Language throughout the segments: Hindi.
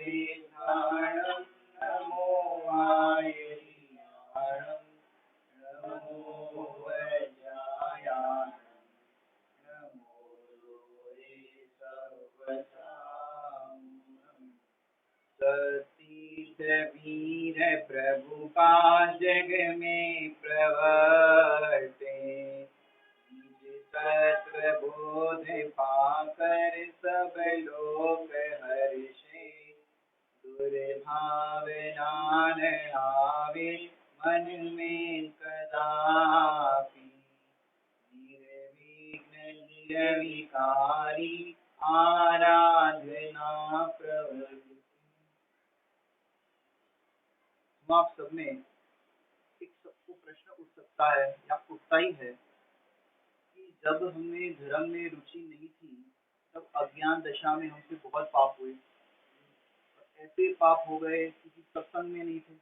वेदाणं नमो आयर्याणं नमो वज्रायाणं नमो लोरे सर्वसाम्यं सतीश वीर प्रभु का जग में प्रवर्ते तत्व बोध पाकर सब लोग हर्षे दुर्भावना न आवे मन में कदापि निर्विघ्न निरविकारी आराधना प्रवृत्ति। हम आप सब में एक सबको प्रश्न उठ सकता है या उठता ही है कि जब हमें धर्म में रुचि नहीं थी तब अज्ञान दशा में हमसे बहुत पाप हुए। ऐसे पाप हो गए क्योंकि सत्संग में नहीं थे।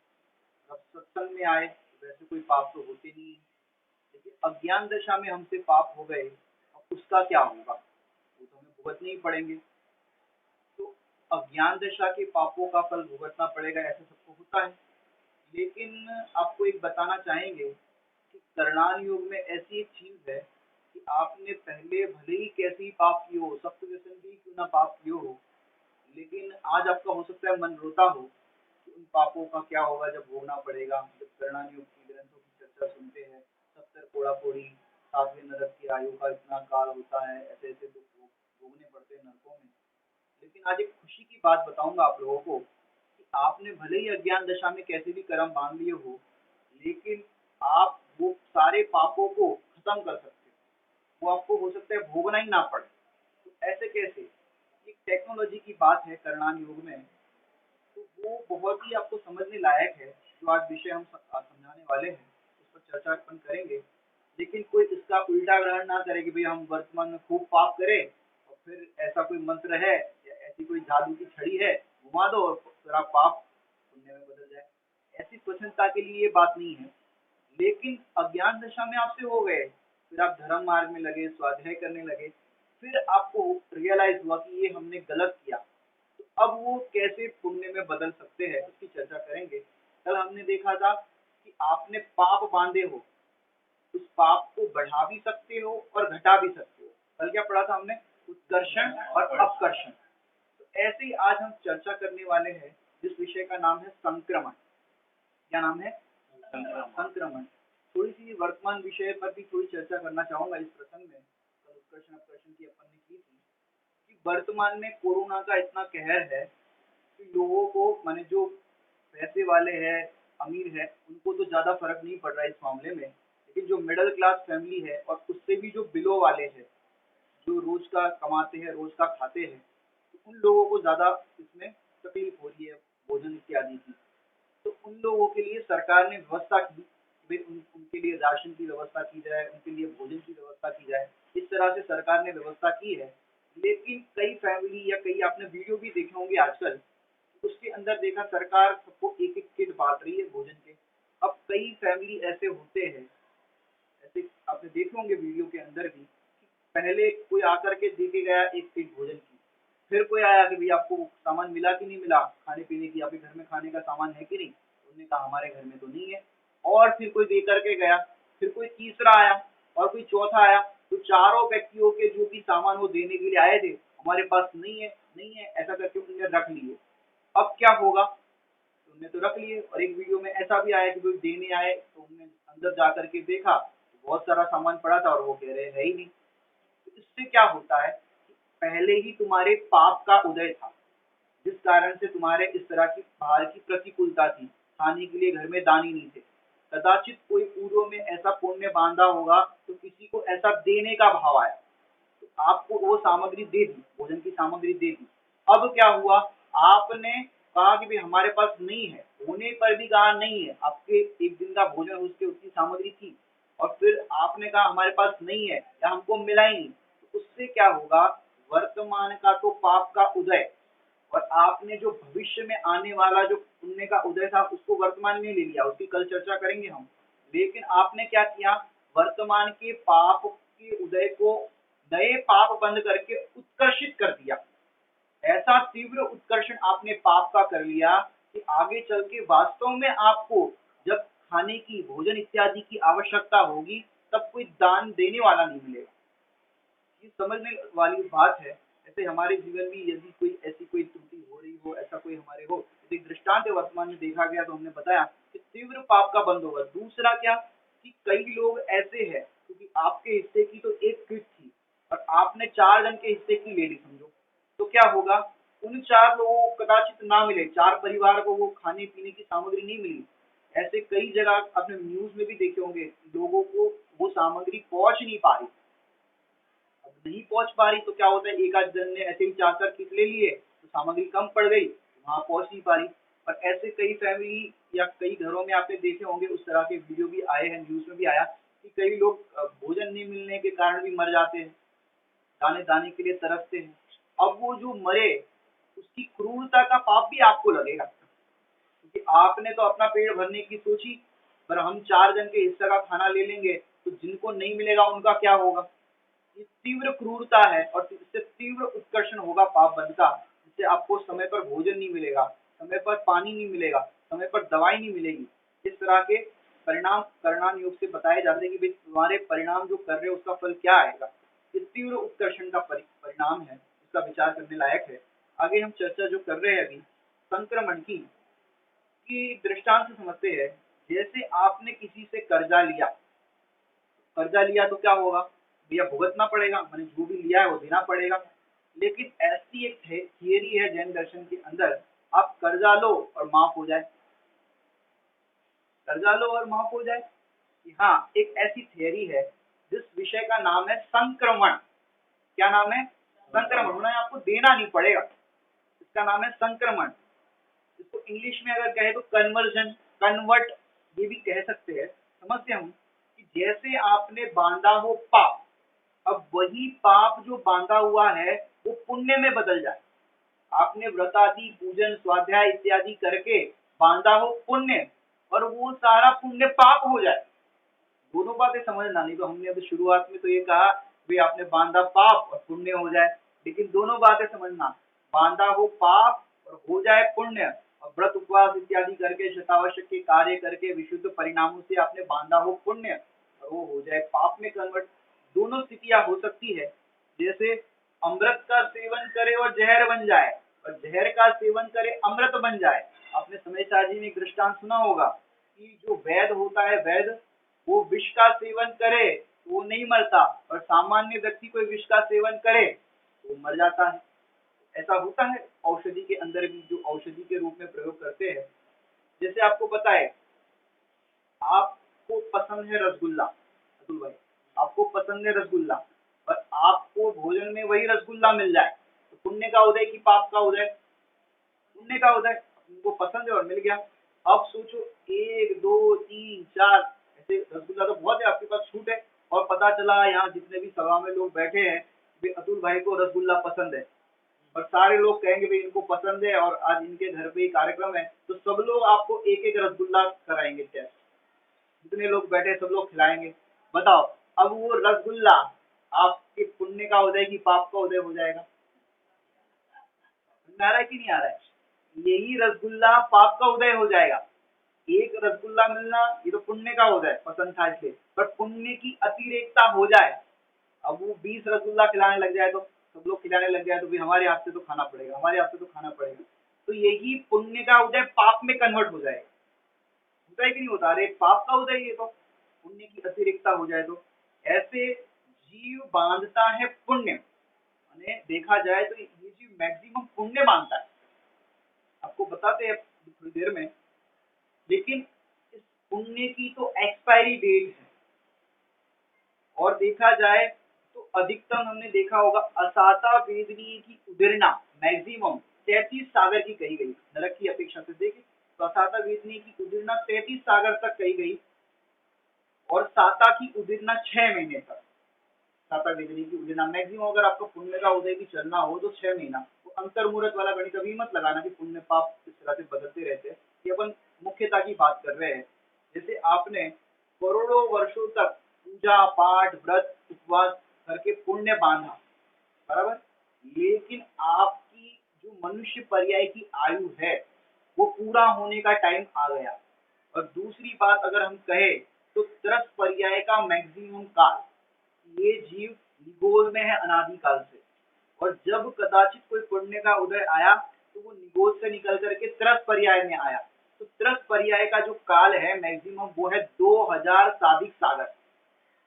अब सत्संग में आए तो वैसे कोई पाप तो होते नहीं है, लेकिन अज्ञान दशा में हमसे पाप हो गए। अब उसका क्या होगा, वो तो हमें भुगतने ही पड़ेंगे। तो अज्ञान दशा के पापों का फल भुगतना पड़ेगा, ऐसा सबको होता है। लेकिन आपको एक बताना चाहेंगे कि करणान योग में ऐसी एक चीज है कि आपने पहले भले ही कैसे ही पाप किए हो, सप्त व्यसन भी क्यों ना पाप किए हो, लेकिन आज आपका हो सकता है मन रोता हो कि उन पापों का क्या होगा जब भोगना पड़ेगा। जब करणान योग की ग्रंथों की चर्चा सुनते हैं, 70 कोड़ा कोड़ी 7वें नरक की आयु का इतना काल होता है, ऐसे ऐसे दुख भोगने पड़ते हैं नरकों में। लेकिन आज एक खुशी की बात बताऊंगा आप लोगों को कि आपने भले ही अज्ञान दशा में कैसे भी कर्म बांध लिए हो, लेकिन आप वो सारे पापों को खत्म कर सकते हो। वो आपको हो सकता है भोगना ही ना पड़े। तो ऐसे कैसे, एक टेक्नोलॉजी की बात है करणान योग में, तो वो बहुत ही आपको समझने लायक है। जो आज विषय हम समझाने वाले हैं उस पर चर्चा अपन करेंगे। लेकिन कोई इसका उल्टा ग्रहण ना करे कि भाई हम वर्तमान में खूब पाप करें और फिर ऐसा कोई मंत्र है या ऐसी कोई जादू की छड़ी है घुमा दो और फिर आप पाप पुण्य में बदल जाए। ऐसी स्वच्छता के लिए ये बात नहीं है। लेकिन अज्ञान दशा में आपसे हो गए, फिर आप धर्म मार्ग में लगे, स्वाध्याय करने लगे, फिर आपको रियलाइज हुआ कि ये हमने गलत किया। तो अब वो कैसे पुण्य में बदल सकते हैं उसकी चर्चा करेंगे। कल हमने देखा था कि आपने पाप बांधे हो, उस पाप को बढ़ा भी सकते हो और घटा भी सकते हो। कल क्या पढ़ा था हमने, उत्कर्षण और अपकर्षण। तो ऐसे ही आज हम चर्चा करने वाले हैं जिस विषय का नाम है संक्रमण। क्या नाम है, संक्रमण। थोड़ी सी वर्तमान विषय पर भी थोड़ी चर्चा करना चाहूंगा इस प्रसंग में। कल उत्कर्षण अपकर्षण की अपन ने की थी कि वर्तमान में कोरोना का इतना कहर है कि लोगों को, माने जो पैसे वाले हैं, अमीर है, उनको तो ज्यादा फर्क नहीं पड़ रहा है इस मामले में। लेकिन जो मिडिल क्लास फैमिली है और उससे भी जो बिलो वाले हैं, जो रोज का कमाते हैं, रोज का खाते हैं, तो उन लोगों को ज्यादा इसमें तकलीफ हो रही है भोजन इत्यादि की। तो उन लोगों के लिए सरकार ने व्यवस्था की कि भाई उनके लिए राशन की व्यवस्था की जाए, उनके लिए भोजन की व्यवस्था की जाए। इस तरह से सरकार ने व्यवस्था की है। लेकिन कई फैमिली या कई आपने वीडियो भी देखे होंगे आजकल, उसके अंदर देखा सरकार सबको एक एक किट बांट रही है भोजन के। अब कई फैमिली ऐसे होते हैं, ऐसे आपने देखे होंगे वीडियो के अंदर भी, कि पहले कोई आकर के दे के गया एक किट भोजन की, फिर कोई आया कि भाई आपको सामान मिला कि नहीं मिला खाने पीने की, आपके घर में खाने का सामान है कि नहीं। उन्होंने कहा हमारे घर में तो नहीं है। और फिर कोई दे करके गया, फिर कोई तीसरा आया और कोई चौथा आया। तो चारों व्यक्तियों के जो भी सामान वो देने के लिए आए थे, हमारे पास नहीं है नहीं है ऐसा करके उन्होंने रख लिए। अब क्या होगा, तो उन्होंने तो रख लिए। और एक वीडियो में ऐसा भी आया कि कोई देने आए तो उन्होंने अंदर जा करके देखा तो बहुत सारा सामान पड़ा था और वो कह रहे है ही नहीं। तो इससे क्या होता है, पहले ही तुम्हारे पाप का उदय था, जिस कारण से तुम्हारे इस तरह की बाहर की प्रतिकूलता थी, खाने के लिए घर में दानी नहीं थे। कदाचित कोई पूर्व में ऐसा पुण्य बांधा होगा तो किसी को ऐसा देने का भाव आया, तो आपको वो सामग्री दे दी, भोजन की सामग्री दे दी। अब क्या हुआ, आपने कहा कि भाई हमारे पास नहीं है, होने पर भी कहा नहीं है, आपके एक दिन का भोजन उसके उतनी सामग्री थी, और फिर आपने कहा हमारे पास नहीं है या हमको मिला ही नहीं। तो उससे क्या होगा, वर्तमान का तो पाप का उदय, और आपने जो भविष्य में आने वाला जो पुण्य का उदय था उसको वर्तमान में ले लिया। उसकी कल चर्चा करेंगे हम। लेकिन आपने क्या किया, वर्तमान के पाप के उदय को नए पाप बंद करके उत्कर्षित कर दिया। ऐसा तीव्र उत्कर्षण आपने पाप का कर लिया कि आगे चल के वास्तव में आपको जब खाने की, भोजन इत्यादि की आवश्यकता होगी, तब कोई दान देने वाला नहीं मिलेगा। ये समझने वाली बात है। ऐसे हमारे जीवन में यदि कोई ऐसी कोई त्रुटि हो रही हो, ऐसा कोई हमारे हो, यदि दृष्टांत वर्तमान में देखा गया तो हमने बताया कि तीव्र पाप का बंद होगा। दूसरा क्या कि कई लोग ऐसे हैं, क्योंकि आपके हिस्से की तो एक किट थी और आपने 4 जन के हिस्से की ले ली समझो, तो क्या होगा, उन 4 लोगों को कदाचित ना मिले, 4 परिवार को वो खाने पीने की सामग्री नहीं मिली। ऐसे कई जगह आपने न्यूज में भी देखे होंगे, लोगों को वो सामग्री पहुंच नहीं पा रही। अब नहीं पहुंच पा रही तो क्या होता है, एक आध जन ने ऐसे ही 4 किट ले लिए तो सामग्री कम पड़ गई, वहां पहुंच नहीं पा रही। और ऐसे कई फैमिली या कई घरों में आपने देखे होंगे, उस तरह के वीडियो भी आए हैं, न्यूज में भी आया कि कई लोग भोजन नहीं मिलने के कारण भी मर जाते हैं, दाने दाने के लिए तरसते हैं। अब वो जो मरे उसकी क्रूरता का पाप भी आपको लगेगा, क्योंकि आपने तो अपना पेट भरने की सोची, पर हम 4 जन के हिस्से का खाना ले लेंगे तो जिनको नहीं मिलेगा उनका क्या होगा। ये तीव्र क्रूरता है और इससे तीव्र उत्कर्षण होगा पाप बंध का, जिससे आपको समय पर भोजन नहीं मिलेगा, समय पर पानी नहीं मिलेगा, समय पर दवाई नहीं मिलेगी। इस तरह के परिणाम करणान योग से बताए जाते हैं कि भाई तुम्हारे परिणाम जो कर रहे हो उसका फल क्या आएगा। इस तीव्र उत्कर्षण का परिणाम है, इसका विचार करने लायक है। आगे हम चर्चा जो कर रहे हैं अभी संक्रमण की दृष्टांत से समझते हैं। जैसे आपने किसी से कर्जा लिया तो क्या होगा, भैया भुगतना पड़ेगा, मैंने जो भी लिया है वो देना पड़ेगा। लेकिन ऐसी एक थियरी है जैन दर्शन के अंदर, आप कर्जा लो और माफ हो जाए, कर्जा लो और माफ हो जाए। हाँ, एक ऐसी थियरी है जिस विषय का नाम है संक्रमण। क्या नाम है? संक्रमण। उन्हें आपको देना नहीं पड़ेगा, इसका नाम है संक्रमण। इसको इंग्लिश में अगर कहे तो कन्वर्जन, कन्वर्ट ये भी कह सकते हैं। समझते हम कि जैसे आपने बांधा हो पाप, अब वही पाप जो बांधा हुआ है वो पुण्य में बदल जाए। आपने व्रत आदि, पूजन, स्वाध्याय इत्यादि करके बांधा हो पुण्य, और वो सारा पुण्य पाप हो जाए। दोनों बातें समझना, नहीं तो हमने अभी शुरुआत में तो ये कहा भाई आपने बांधा पाप और पुण्य हो जाए, लेकिन दोनों बातें समझना, बांधा हो पाप और हो जाए पुण्य, और व्रत उपवास इत्यादि करके शतावश्यक के कार्य करके विशुद्ध परिणामों से आपने बांधा हो पुण्य और वो हो जाए पाप में कन्वर्ट। दोनों स्थितियां हो सकती है। जैसे अमृत का सेवन करे और जहर बन जाए, और जहर का सेवन करे अमृत बन जाए। आपने समय जी में एक दृष्टांत सुना होगा कि जो वैद होता है, वैद वो विष का सेवन करे तो वो नहीं मरता, और सामान्य व्यक्ति कोई विष का सेवन करे तो वो मर जाता है। ऐसा होता है औषधि के अंदर भी, जो औषधि के रूप में प्रयोग करते हैं। जैसे आपको पता है, आपको पसंद है रसगुल्ला, अतुल भाई आपको पसंद है रसगुल्ला, और आपको भोजन में वही रसगुल्ला मिल जाए तो पुण्य का उदय की पाप का उदय? पुण्य का उदय। उनको पसंद है और मिल गया। अब सोचो 1 2 3 4 ऐसे रसगुल्ला तो बहुत है, आपके पास छूट है, और पता चला यहाँ जितने भी सभा में लोग बैठे हैं वे अतुल भाई को रसगुल्ला पसंद है, और सारे लोग कहेंगे भाई इनको पसंद है और आज इनके घर पे ही कार्यक्रम है, तो सब लोग आपको एक एक रसगुल्ला कराएंगे टेस्ट। जितने लोग बैठे सब लोग खिलाएंगे। बताओ, अब वो रसगुल्ला आपके पुण्य का उदय की पाप का उदय हो जाएगा? आ रहा है कि नहीं आ रहा है? यही रसगुल्ला पाप का उदय हो जाएगा। एक रसगुल्ला मिलना ये तो पुण्य का उदय, पसंद था इसलिए, पर पुण्य की अतिरेकता हो जाए, अब वो 20 रसगुल्ला खिलाने लग जाए, तो सब लोग खिलाने लग जाए, तो फिर हमारे हाथ से तो खाना पड़ेगा, हमारे हाथ से तो खाना पड़ेगा। तो यही पुण्य का उदय पाप में कन्वर्ट हो जाएगा। होता है कि नहीं होता? अरे पाप का उदय ये तो, पुण्य की अतिरिक्ता हो जाए तो। ऐसे जीव बांधता है पुण्य, माने देखा जाए तो ये जीव मैक्सिमम पुण्य बांधता है, आपको बताते हैं थोड़ी देर में। लेकिन इस पुण्य की तो एक्सपायरी डेट है, और देखा जाए तो अधिकतम हमने देखा होगा असाता वेदनी की उदीरना मैक्सिमम 33 सागर की कही गई, नरक की अपेक्षा से देखें तो असाता वेदनी की उदीरना 33 सागर तक कही गई, और साता की उदीरना 6 महीने तक। साता वेदनी की उदीरना मैक्सिमम, अगर आपको पुण्य का उदय की चलना हो तो 6 महीना। तो अंतर मुहूर्त वाला गणित अभी मत लगाना कि पुण्य पाप इस तरह से बदलते रहते हैं, ये अपन मुख्यता की बात कर रहे हैं। जैसे आपने करोड़ों वर्षों तक पूजा पाठ व्रत उपवास करके पुण्य बांधा, बराबर, लेकिन आपकी मनुष्य पर्याय की आयु है वो पूरा होने का टाइम आ गया। और दूसरी बात अगर हम कहें तो त्रस पर्याय का मैक्सिमम काल, ये जीव निगोज में है अनादिकाल से, और जब कदाचित कोई पुण्य का उदय आया तो वो निगोज से निकल करके त्रस पर्याय में आया। तो त्रस पर्याय का जो काल है मैक्सिमम वो है 2000 साधिक सागर,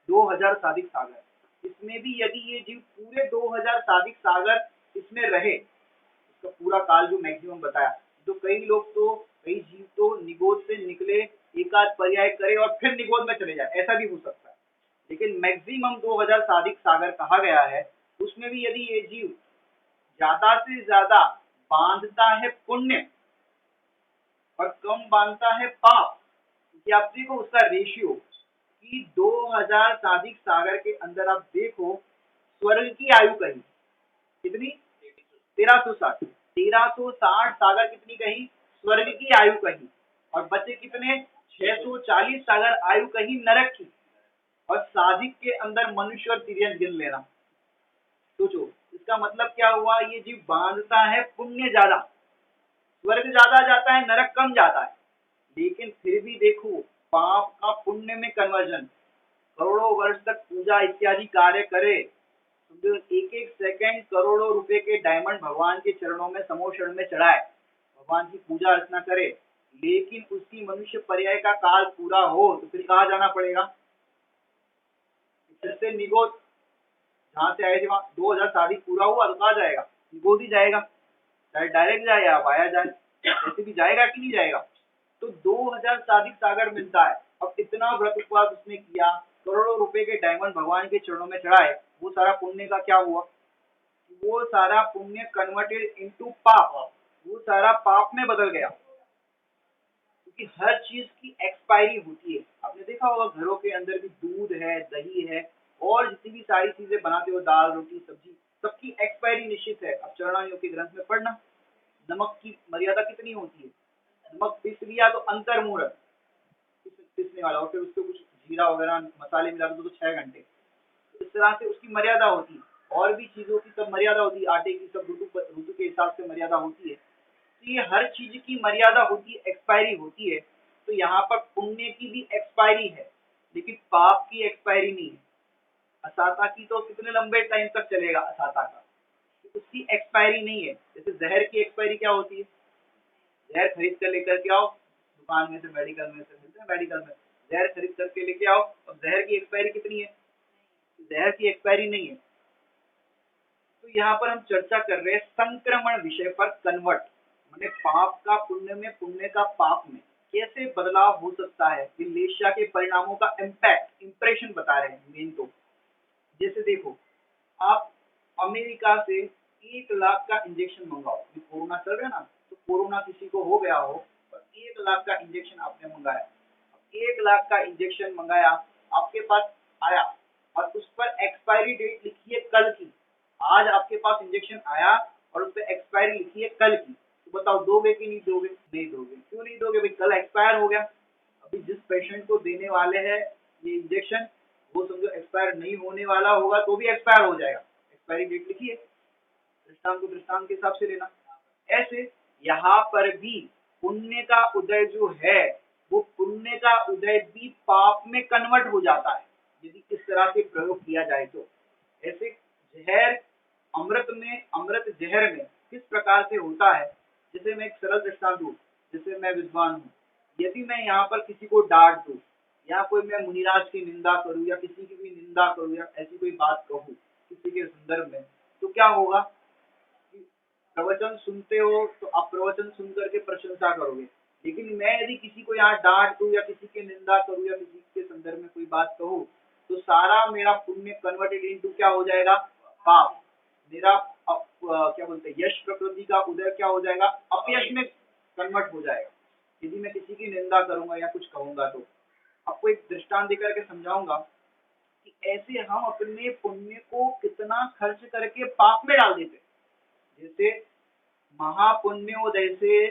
2000 साधिक सागर। इसमें भी यदि ये जीव पूरे 2000 साधिक सागर इसमें रहे, इसका पूरा काल जो मैक्सिमम बताया, तो कई लोग तो कई जीव तो निगोज से निकले, एक आध पर्याय करे और फिर निगोज में चले जाए, ऐसा भी हो सकता है। लेकिन मैक्सिमम 2000 साधिक सागर कहा गया है। उसमें भी यदि ये जीव ज्यादा से ज्यादा बांधता है पुण्य और कम बांधता है पाप, क्योंकि आप देखो उसका रेशियो कि 2000 साधिक सागर के अंदर आप देखो स्वर्ग की आयु कही कितनी, 1360, 1360 सागर कितनी कही, स्वर्ग की आयु कही, और बचे कितने 640 सागर आयु कही नरक की। और साधिक के अंदर मनुष्य और तिर्यन गिन लेना। सोचो इसका मतलब क्या हुआ, ये जीव बांधता है पुण्य ज्यादा, स्वर्ग ज्यादा जाता है नरक कम जाता है, लेकिन फिर भी देखो पाप का पुण्य में कन्वर्जन, करोड़ों वर्ष तक पूजा इत्यादि कार्य करे, समझो एक एक सेकंड करोड़ों रुपए के डायमंड भगवान के चरणों में समोषण में चढ़ाए, भगवान की पूजा अर्चना करे, लेकिन उसकी मनुष्य पर्याय का काल पूरा हो तो फिर कहाँ जाना पड़ेगा, फिर से निगोद, जहाँ से आए थे वहां 2000 शादी पूरा हुआ तो कहाँ जाएगा, निगोद ही जाएगा, चाहे डायरेक्ट जाए या वाया जाए, ऐसे भी जाएगा कि नहीं जाएगा। तो 2000 साधिक सागर मिलता है। अब इतना व्रत उपवास उसने किया, करोड़ों रुपए के डायमंड भगवान के चरणों में चढ़ाए, वो सारा पुण्य का क्या हुआ, वो सारा पुण्य कन्वर्टेड इनटू पाप, वो सारा पाप में बदल गया। क्योंकि हर चीज की एक्सपायरी होती है, आपने देखा होगा घरों के अंदर भी दूध है, दही है, और जितनी भी सारी चीजें बनाते हो, दाल रोटी सब्जी, सबकी एक्सपायरी निश्चित है। अब चरणाइयों के ग्रंथ में पढ़ना, नमक की मर्यादा कितनी होती है, नमक पीस लिया तो अंतर्मूर्त पीसने वाला, और फिर उसको कुछ जीरा वगैरह मसाले मिला दो तो 6 घंटे, इस तरह से उसकी मर्यादा होती है। और भी चीजों की सब मर्यादा होती है, आटे की सब ऋतु के हिसाब से मर्यादा होती है। तो ये हर चीज की मर्यादा होती है, एक्सपायरी होती है। तो यहाँ पर पुण्य की भी एक्सपायरी है, लेकिन पाप की एक्सपायरी नहीं है। असाता की तो कितने लंबे टाइम तक चलेगा असाता का, उसकी एक्सपायरी नहीं है। जैसे जहर की एक्सपायरी क्या होती है, जहर खरीद कर लेकर के आओ दुकान में से, मेडिकल में से मिलते हैं, मेडिकल में जहर खरीद करके लेके आओ, और जहर की एक्सपायरी कितनी है, जहर की एक्सपायरी नहीं है। तो यहाँ पर हम चर्चा कर रहे हैं संक्रमण विषय पर, कन्वर्ट माने पाप का पुण्य में, पुण्य का पाप में कैसे बदलाव हो सकता है, ये लेशा के परिणामों का इम्पैक्ट, इंप्रेशन बता रहे हैं मेन। तो जैसे देखो आप अमेरिका से 1 लाख का इंजेक्शन मंगाओ, कोरोना चल रहा है ना, तो कोरोना किसी को हो गया हो और 1 लाख का इंजेक्शन आपने मंगाया, 1 लाख का इंजेक्शन मंगाया, आपके पास आया और उस पर एक्सपायरी डेट लिखी है कल की, आज आपके पास इंजेक्शन आया और उस पर एक्सपायरी लिखी है कल की, तो बताओ दोगे कि नहीं दोगे, नहीं दोगे। क्यों नहीं दोगे भाई, कल एक्सपायर हो गया। अभी जिस पेशेंट को देने वाले हैं ये इंजेक्शन, वो समझो एक्सपायर नहीं होने वाला होगा तो भी एक्सपायर हो जाएगा, एक्सपायरी डेट लिखी है, दृष्टांत को दृष्टांत के हिसाब से लेना। ऐसे यहाँ पर भी पुण्य का उदय जो है, वो पुण्य का उदय भी पाप में कन्वर्ट हो जाता है यदि इस तरह से प्रयोग किया जाए तो। ऐसे जहर अमृत में, अमृत जहर में किस प्रकार से होता है, जैसे मैं एक सरल दृष्टांत दूं, जैसे मैं विद्वान हूँ, यदि मैं यहाँ पर किसी को डांट दूं या कोई मैं मुनिराज की निंदा करूं या किसी की भी निंदा करूं या ऐसी कोई बात कहूं किसी के संदर्भ में, तो क्या होगा, प्रवचन सुनते हो तो आप प्रवचन सुन करके प्रशंसा करोगे, लेकिन मैं यदि किसी को यहाँ डांट दूं या किसी की निंदा करूं या किसी के संदर्भ में कोई बात कहूं, तो सारा मेरा पुण्य कन्वर्टेड इनटू क्या हो जाएगा, पाप। मेरा क्या बोलते हैं, यश प्रकृति का उदय क्या हो जाएगा, अपयश में कन्वर्ट हो जाएगा यदि मैं किसी की निंदा करूंगा या कुछ कहूंगा। तो आपको एक दृष्टांत देकर के समझाऊंगा कि ऐसे हम अपने पुण्य को कितना खर्च करके पाप में डाल देते। जैसे महापुण्योदय से,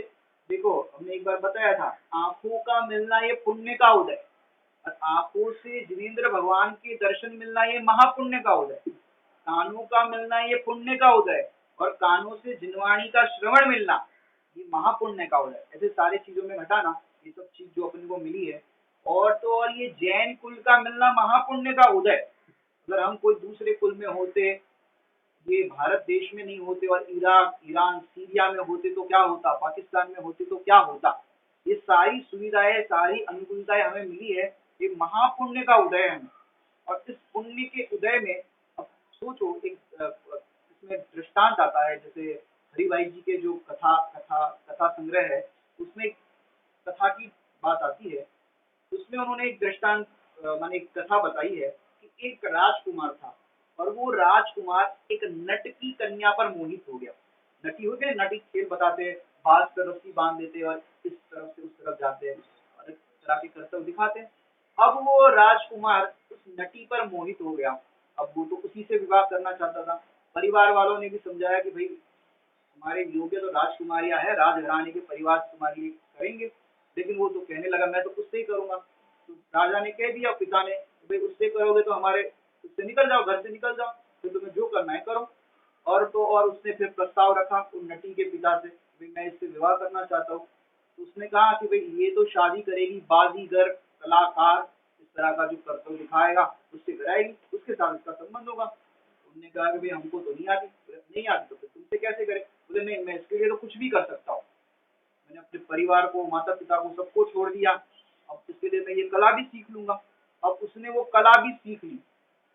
देखो हमने एक बार बताया था, आंखों का मिलना ये पुण्य का उदय, और आंखों से जिनेंद्र भगवान के दर्शन मिलना ये महापुण्य का उदय, कानों का मिलना ये पुण्य का उदय, और कानों से जिनवाणी का श्रवण मिलना, ये महापुण्य का उदय। ऐसे सारी चीजों में घटाना, ये सब चीज जो अपने को मिली है। और तो और ये जैन कुल का मिलना महापुण्य का उदय। अगर हम कोई दूसरे कुल में होते, ये भारत देश में नहीं होते और इराक, ईरान, सीरिया में होते तो क्या होता, पाकिस्तान में होते तो क्या होता। ये सारी सुविधाएं, सारी अनुकूलताएं हमें मिली है, ये महापुण्य का उदय है। और इस पुण्य के उदय में अब सोचो, एक इसमें दृष्टांत आता है, जैसे हरिभाई जी के जो कथा कथा कथा संग्रह है, उसमें एक कथा की बात आती है। उसमें उन्होंने एक दृष्टांत माने एक कथा बताई है कि एक राजकुमार था, और वो राजकुमार एक नट की कन्या पर मोहित हो गया। नटी हो गए, नटी खेल बताते हैं, बांस पर रस्सी बांध देते हैं और इस तरफ से उस तरफ जाते हैं और इस तरह के कर्तव्य दिखाते हैं। अब वो राजकुमार उस नटी पर मोहित हो गया। अब वो तो उसी से विवाह करना चाहता था। परिवार वालों ने भी समझाया कि भाई हमारे योग्य तो राजकुमारियां है, राजघराने के परिवार से तुम्हारे लिए करेंगे। लेकिन वो तो कहने लगा मैं तो उससे ही करूंगा। तो राजा ने कह दिया, पिता ने, भाई उससे करोगे तो हमारे उससे निकल जाओ, घर से निकल जाओ, फिर तुम्हें जो करना है करो। और तो और उसने फिर प्रस्ताव रखा उन नटी के पिता से, भाई मैं इससे विवाह करना चाहता हूँ। तो उसने कहा कि भाई ये तो शादी करेगी बाजीगर, कलाकार, इस तरह का जो कर्तव्य दिखाएगा उससे कराएगी, उसके साथ इसका संबंध होगा। उन्होंने कहा कि भाई हमको तो नहीं आती। बोले, नहीं आती तो फिर तुमसे कैसे करे। बोले नहीं, मैं इसके लिए तो कुछ भी कर सकता हूँ। मैंने अपने परिवार को, माता पिता को, सबको छोड़ दिया। अब इसके लिए मैं ये कला भी सीख लूंगा। अब उसने वो कला भी सीख ली,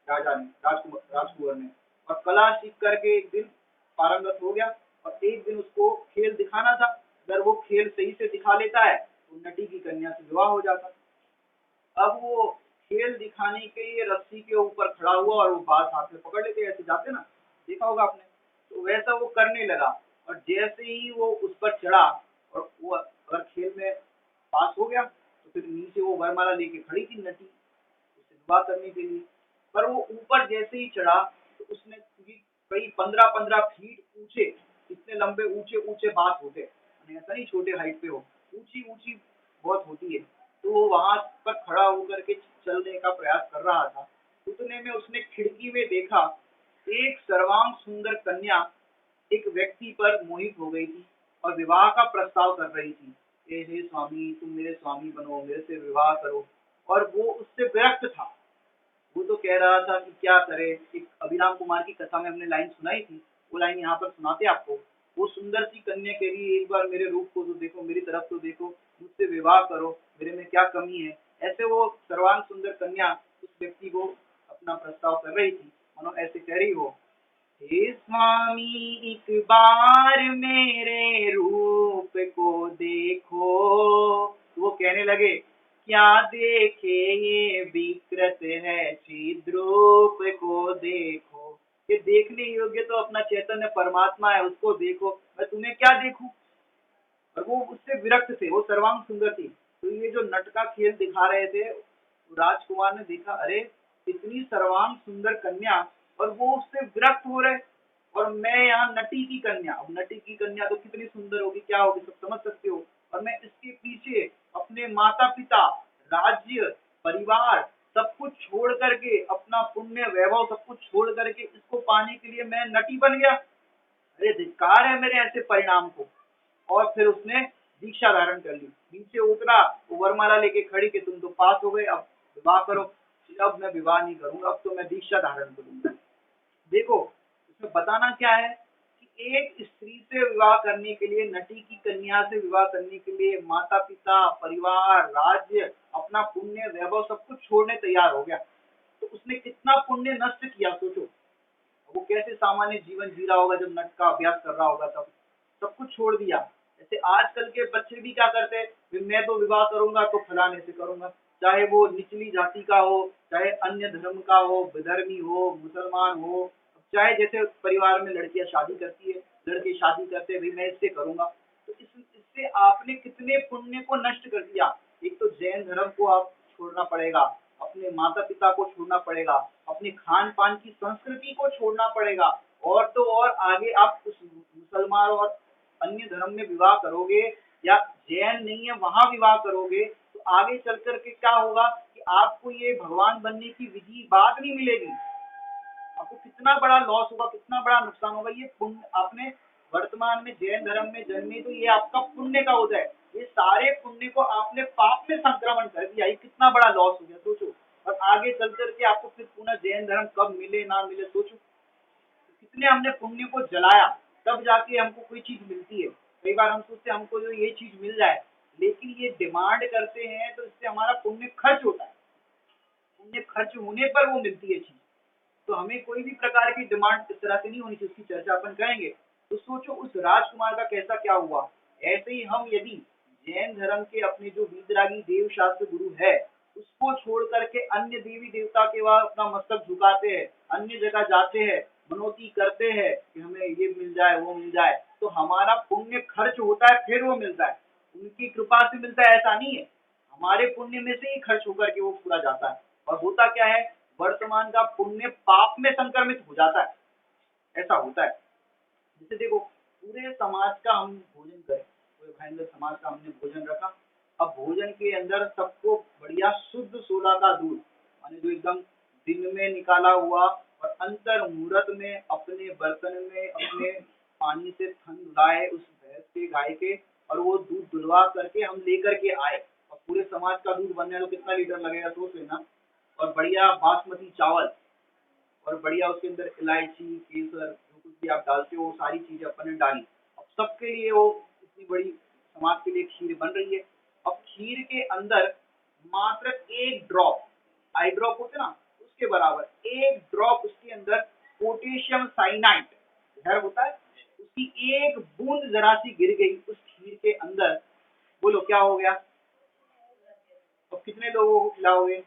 राजा ने, राजकुंवर ने। और कला सीख करके एक दिन पारंगत हो गया। और एक दिन उसको खेल दिखाना था। अगर वो खेल सही से दिखा लेता है तो नटी की कन्या से विवाह हो जाता। अब वो खेल दिखाने के लिए रस्सी के ऊपर खड़ा हुआ और वो बाल हाथ में पकड़ लेते, ऐसे जाते ना, देखा होगा आपने। तो वैसा वो करने लगा। और जैसे ही वो उस पर चढ़ा और वो अगर खेल में पास हो गया तो फिर नीचे वो वरमाला लेके खड़ी थी नटी उससे विवाह करने के लिए। पर वो ऊपर जैसे ही चढ़ा तो उसने, क्योंकि कई 15-15 फीट ऊंचे, इतने लंबे ऊंचे ऊंचे बांस होते, यानी ऐसा नहीं छोटे हाइट पे हो, ऊंची ऊंची बहुत होती है। तो वो वहां पर खड़ा होकर के चलने का प्रयास कर रहा था। उतने में उसने खिड़की में देखा, एक सर्वांग सुंदर कन्या एक व्यक्ति पर मोहित हो गई थी और विवाह का प्रस्ताव कर रही थी। हे स्वामी, तुम मेरे स्वामी बनो, मेरे से विवाह करो। और वो उससे विरक्त था। वो तो कह रहा था कि क्या करे। एक अभिराम कुमार की कथा में हमने लाइन सुनाई थी, वो लाइन यहाँ पर सुनाते आपको। वो सुंदर सी कन्या कह रही है, एक बार मेरे रूप को तो देखो, मेरी तरफ तो देखो, मुझसे विवाह करो, मेरे में क्या कमी है। ऐसे वो सर्वांग सुंदर कन्या उस व्यक्ति को अपना प्रस्ताव कर रही थी, मानो ऐसे कह रही हो, हे स्वामी एक बार मेरे रूप को देखो। तो वो कहने लगे, क्या देखे ये विकृत है चिद्रूप को देखो। ये देखने योग्य तो अपना चैतन्य परमात्मा है, उसको देखो, मैं तुम्हें क्या देखूं। और वो उससे विरक्त थे, वो सर्वांग सुंदर थी। तो ये जो नट का खेल दिखा रहे थे, राजकुमार ने देखा, अरे इतनी सर्वांग सुंदर कन्या और वो उससे विरक्त हो रहे, और मैं यहाँ नटी की कन्या। अब नटी की कन्या तो कितनी सुंदर होगी, क्या होगी, सब समझ सकते हो। और मैं इसके पीछे अपने माता पिता, राज्य, परिवार, सब कुछ छोड़ करके, अपना पुण्य वैभव सब कुछ छोड़ करके इसको पाने के लिए मैं नटी बन गया। अरे धिक्कार है मेरे ऐसे परिणाम को। और फिर उसने दीक्षा धारण कर ली। नीचे उतरा, वो वरमाला लेके खड़ी कि तुम तो पास हो गए, अब विवाह करो। अब मैं विवाह नहीं करूंगा, अब तो मैं दीक्षा धारण करूंगा। देखो इसमें बताना क्या है कि एक स्त्री से विवाह करने के लिए, नटी की कन्या से विवाह करने के लिए माता पिता, परिवार, राज्य, अपना पुण्य वैभव सब कुछ छोड़ने तैयार हो गया। तो उसने कितना पुण्य नष्ट किया सोचो। वो कैसे सामान्य जीवन जी रहा होगा जब नट का अभ्यास कर रहा होगा, तब सब कुछ छोड़ दिया। जैसे आजकल के बच्चे भी क्या करते हैं, मैं तो विवाह करूंगा तो फलाने से करूंगा, चाहे वो निचली जाति का हो, चाहे अन्य धर्म का हो, विधर्मी हो, मुसलमान हो, चाहे जैसे परिवार में लड़कियां शादी करती है, लड़के शादी करते हैं, भाई मैं इससे करूंगा। तो इससे आपने कितने पुण्य को नष्ट कर दिया। एक तो जैन धर्म को आप छोड़ना पड़ेगा, अपने माता पिता को छोड़ना पड़ेगा, अपने खान पान की संस्कृति को छोड़ना पड़ेगा, और तो और आगे आप उस मुसलमान और अन्य धर्म में विवाह करोगे, या जैन नहीं है वहां विवाह करोगे, तो आगे चल करके क्या होगा कि आपको ये भगवान बनने की विधि बात नहीं मिलेगी। आपको कितना बड़ा लॉस होगा, कितना बड़ा नुकसान होगा। ये पुण्य आपने वर्तमान में जैन धर्म में जन्मे तो ये आपका पुण्य का उदय, ये सारे पुण्य को आपने पाप में संक्रमण कर दिया, ये कितना बड़ा लॉस हो गया सोचो। और आगे चल करके आपको फिर पुनः जैन धर्म कब मिले ना मिले सोचो। कितने हमने पुण्य को जलाया तब जाके हमको कोई चीज मिलती है। कई बार हम सोचते हैं हमको जो ये चीज मिल जाए, लेकिन ये डिमांड करते हैं तो इससे हमारा पुण्य खर्च होता है, पुण्य खर्च होने पर वो मिलती है चीज। तो हमें कोई भी प्रकार की डिमांड इस तरह से नहीं होनी चाहिए, उसकी चर्चा अपन करेंगे। तो सोचो उस राजकुमार का कैसा क्या हुआ। ऐसे ही हम यदि जैन धर्म के अपने जो वीतरागी देव शास्त्र गुरु है उसको छोड़ करके अन्य देवी देवता के वहां अपना मस्तक झुकाते हैं, अन्य जगह जाते हैं, मनोती करते हैं कि हमें ये मिल जाए वो मिल जाए, तो हमारा पुण्य खर्च होता है फिर वो मिलता है। उनकी कृपा से मिलता है ऐसा नहीं है, हमारे पुण्य में से ही खर्च होकर के वो पूरा जाता है। और होता क्या है, वर्तमान का पुण्य पाप में संक्रमित हो जाता है, ऐसा होता है। जैसे देखो पूरे समाज का हम भोजन करें, पूरे भयंकर समाज का हमने भोजन रखा, अब भोजन के अंदर सबको बढ़िया शुद्ध सोला का दूध माने जो एकदम दिन में निकाला हुआ और अंतर मुहूर्त में अपने बर्तन में अपने पानी से थन धुलाए उस भैंस के गाय के, और वो दूध धुलवा करके हम लेकर के आए, और पूरे समाज का दूध बनने तो कितना लीटर लगेगा सोच लेना। और बढ़िया बासमती चावल और बढ़िया उसके अंदर इलायची केसर जो कुछ भी आप डालते हो वो सारी चीजें अपन ने डाली। अब सबके लिए वो इतनी बड़ी समाज के लिए खीर बन रही है। अब खीर के अंदर मात्र एक ड्रॉप, आई ड्रॉप होते ना उसके बराबर एक ड्रॉप उसके अंदर पोटेशियम साइनाइड जहर होता है, उसकी एक बूंद जरा सी गिर गई उस खीर के अंदर, बोलो क्या हो गया। तो कितने लोगों को खिलाओगे।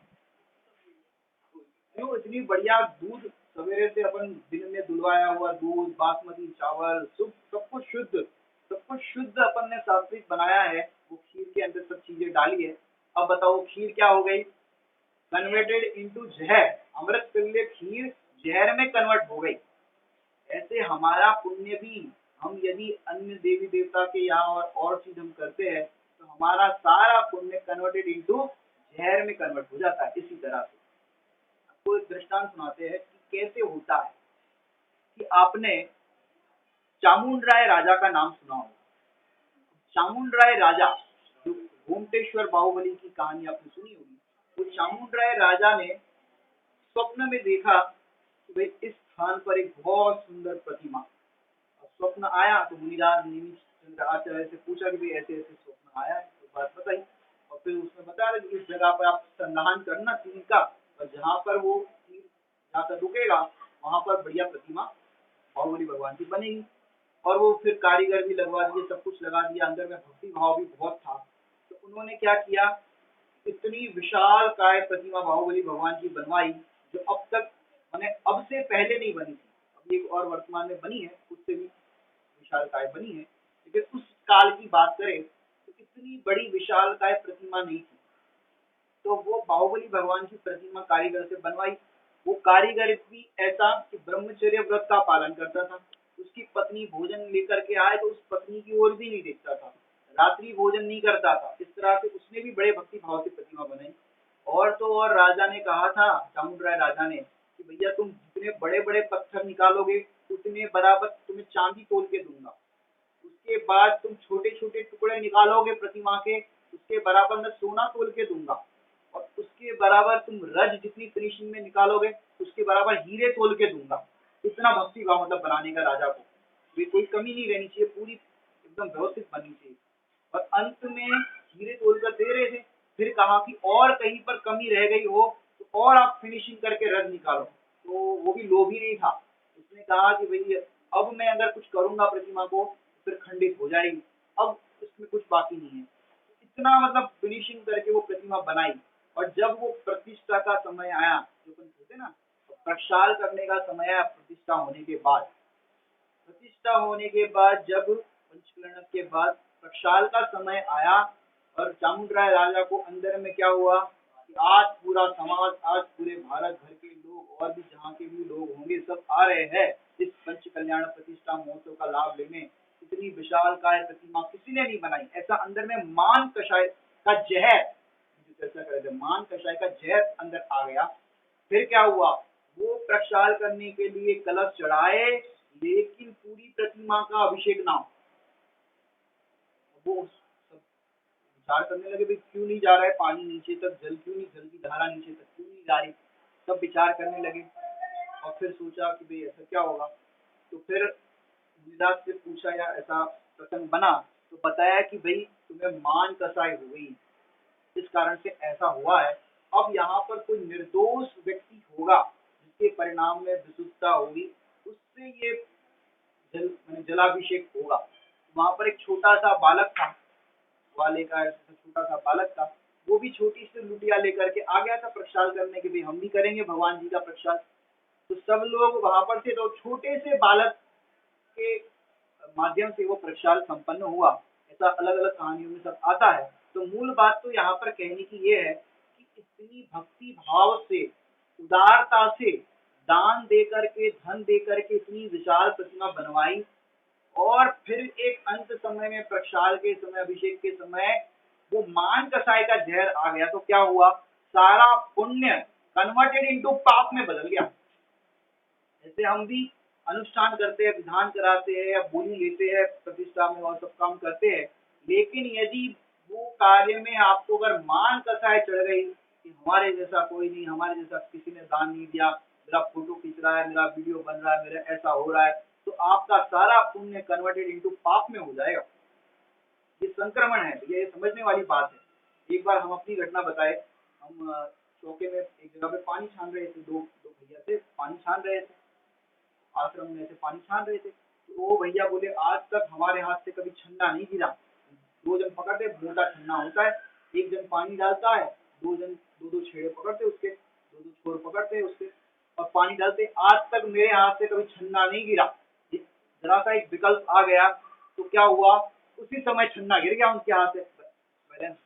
क्यों, इतनी बढ़िया दूध सवेरे से अपन दिन में दुलवाया हुआ दूध बासमती चावल सब कुछ शुद्ध, सब कुछ शुद्ध अपन ने सात्विक बनाया है, वो खीर के अंदर सब चीजें डाली है। अब बताओ खीर क्या हो गई, कन्वर्टेड इनटू जहर, अमृत तुल्य खीर जहर में कन्वर्ट हो गई। ऐसे हमारा पुण्य भी हम यदि अन्य देवी देवता के यहाँ और चीज हम करते हैं तो हमारा सारा पुण्य कन्वर्टेड इनटू जहर में कन्वर्ट हो जाता है। इसी तरह से आपको एक दृष्टांत सुनाते हैं कि कैसे होता है। कि आपने चामुंड राय राजा का नाम सुना होगा। चामुंड राय राजा जो गोमटेश्वर बाहुबली की कहानी आपने सुनी होगी, वो चामुंड राय राजा ने स्वप्न में देखा कि भाई इस स्थान पर एक बहुत सुंदर प्रतिमा। स्वप्न आया तो मुनिराज निमिषचंद्र आचार्य से पूछा कि भाई ऐसे ऐसे स्वप्न आया है, तो बात बताई। और फिर उसने बताया कि इस जगह पर आप संधान करना तीर का, और जहाँ पर वो तीर जाकर रुकेगा वहां पर बढ़िया प्रतिमा बाहुबली भगवान की बनेगी। और वो फिर कारीगर भी लगवा दिए, सब कुछ लगा दिया, अंदर में भक्ति भाव भी बहुत था। तो उन्होंने क्या किया, इतनी विशाल काय प्रतिमा बाहुबली भगवान की बनवाई जो अब तक मैंने अब से पहले नहीं बनी थी। अब एक और वर्तमान में बनी है, उससे भी विशालकाय बनी है, लेकिन उस काल की बात करें तो इतनी बड़ी विशालकाय प्रतिमा नहीं थी। तो वो बाहुबली भगवान की प्रतिमा कारीगर से बनवाई। वो कारीगर भी ऐसा कि ब्रह्मचर्य व्रत का पालन करता था, उसकी पत्नी भोजन लेकर के आए तो उस पत्नी की ओर भी नहीं देखता था, रात्रि भोजन नहीं करता था। इस तरह से उसने भी बड़े भक्ति भाव से प्रतिमा बनाई। और तो और राजा ने कहा था, चामुंड राय राजा ने, कि भैया तुम जितने बड़े बड़े पत्थर निकालोगे उतने बराबर तुम्हें चांदी तोल के दूंगा। उसके बाद तुम छोटे छोटे टुकड़े निकालोगे प्रतिमा के, उसके बराबर मैं सोना तोल के दूंगा। और उसके बराबर तुम रज जितनी फिनिशिंग में निकालोगे उसके बराबर हीरे तोल के दूंगा। इतना भक्ति भाव मतलब बनाने का राजा को, वे कोई कमी नहीं रहनी चाहिए, पूरी एकदम व्यवस्थित बननी चाहिए। और अंत में हीरे तोल कर दे रहे थे, फिर कहा कि और कहीं पर कमी रह गई हो तो और आप फिनिशिंग करके रज निकालो। तो वो भी लोभी नहीं था, उसने कहा कि भाई अब मैं अगर कुछ करूंगा प्रतिमा को तो फिर खंडित हो जाएगी, अब इसमें कुछ बाकी नहीं है। इतना मतलब फिनिशिंग करके वो प्रतिमा बनाई। और जब वो प्रतिष्ठा का समय आया, जो अपन कहते ना प्रक्षाल करने का समय आया, प्रतिष्ठा होने के बाद जब पंचकलण के बाद प्रक्षाल का समय आया, और चामुंड राय राजा को अंदर में क्या हुआ कि आज पूरा समाज, आज पूरे भारत भर के लोग और भी जहाँ के भी लोग होंगे सब आ रहे हैं इस पंच कल्याण प्रतिष्ठा महोत्सव का लाभ लेने। इतनी विशाल काय प्रतिमा किसी ने नहीं बनाई। ऐसा अंदर में मान कषाय का जहर, जो चर्चा कर रहे थे, मान कषाय का जहर अंदर आ गया। फिर क्या हुआ, वो प्रक्षाल करने के लिए कलश चढ़ाए, लेकिन पूरी प्रतिमा का अभिषेक ना हो। वो सब विचार करने लगे, भाई क्यों नहीं जा रहा है पानी नीचे तक, जल क्यों नहीं, जल की धारा नीचे तक क्यों नहीं जा रही। सब विचार करने लगे और फिर सोचा कि भाई ऐसा क्या होगा। तो फिर मुनिदास से पूछा या ऐसा प्रसंग बना, तो बताया कि भाई तुम्हें मान कसाई हो गई, इस कारण से ऐसा हुआ है। अब यहाँ पर कोई निर्दोष व्यक्ति होगा जिसके परिणाम में विशुद्धता होगी, उससे ये जल माने जलाभिषेक होगा। वहां पर एक छोटा सा बालक था, ग्वाले का ऐसा छोटा सा बालक था, वो भी छोटी सी लुटिया लेकर के आ गया था प्रक्षाल करने के, भी हम भी करेंगे भगवान जी का प्रक्षाल। तो सब लोग वहां पर थे, तो छोटे से बालक के माध्यम से वो प्रक्षाल संपन्न हुआ। ऐसा अलग अलग कहानियों में सब आता है। तो मूल बात तो यहाँ पर कहने की ये है कि इतनी भक्ति भाव से, उदारता से दान दे करके, धन दे करके इतनी विशाल प्रतिमा बनवाई, और फिर एक अंत समय में प्रक्षाल के समय, अभिषेक के समय वो मान कसाय का जहर आ गया, तो क्या हुआ, सारा पुण्य कन्वर्टेड इनटू पाप में बदल गया। जैसे हम भी अनुष्ठान करते हैं, विधान कराते हैं या बोली लेते हैं प्रतिष्ठा में और सब काम करते हैं, लेकिन यदि वो कार्य में आपको अगर मान कसाय चढ़ गई कि हमारे जैसा कोई नहीं, हमारे जैसा किसी ने दान नहीं दिया, मेरा फोटो खींच रहा है, मेरा वीडियो बन रहा है, मेरा ऐसा हो रहा है, तो आपका सारा पुण्य कन्वर्टेड इनटू पाप में हो जाएगा। ये संक्रमण है, ये समझने वाली बात है। एक बार हम अपनी घटना बताए, हम चौके में एक जगह पे पानी छान रहे थे, दो दो भैया थे, पानी छान रहे थे, आश्रम में से पानी छान रहे थे। तो वो भैया बोले आज तक हमारे हाथ से कभी छन्ना नहीं गिरा। दो जन पकड़ते, मोटा छन्ना होता है, एक जन पानी डालता है, दो जन दो दो छेड़े पकड़ते उसके, दो दो छोर पकड़ते उसके और पानी डालते। आज तक मेरे हाथ से कभी छन्ना नहीं गिरा। जरा सा एक विकल्प आ गया तो क्या हुआ, उसी समय छन्ना गिर गया उनके हाथ से, बैलेंस